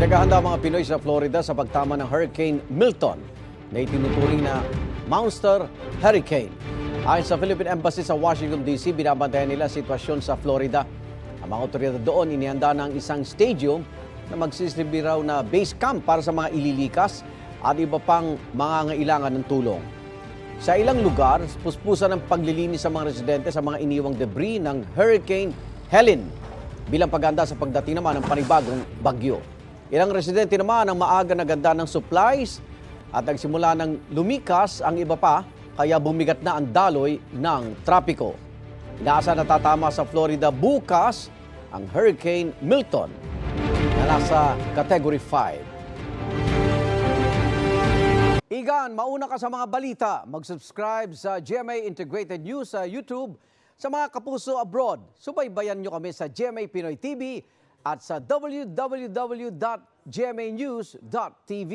Pinaghahanda ang mga Pinoy sa Florida sa pagtama ng Hurricane Milton na itinuturing na monster hurricane. Ayon sa Philippine Embassy sa Washington, D.C., binabantayan nila sitwasyon sa Florida. Ang mga otoridad doon inihanda ng isang stadium na magsisilbi raw na base camp para sa mga ililikas at iba pang mga ngailangan ng tulong. Sa ilang lugar, puspusan ng paglilinis sa mga residente sa mga iniwang debris ng Hurricane Helene bilang paghanda sa pagdating naman ng panibagong bagyo. Ilang residente naman ang maaga na ganda ng supplies at nagsimula ng lumikas ang iba pa kaya bumigat na ang daloy ng trapiko. Inaasahan na tatama sa Florida bukas ang Hurricane Milton na nasa Category 5. Igan, mauna ka sa mga balita. Mag-subscribe sa GMA Integrated News sa YouTube. Sa mga kapuso abroad, subaybayan nyo kami sa GMA Pinoy TV at sa www.gmanews.tv.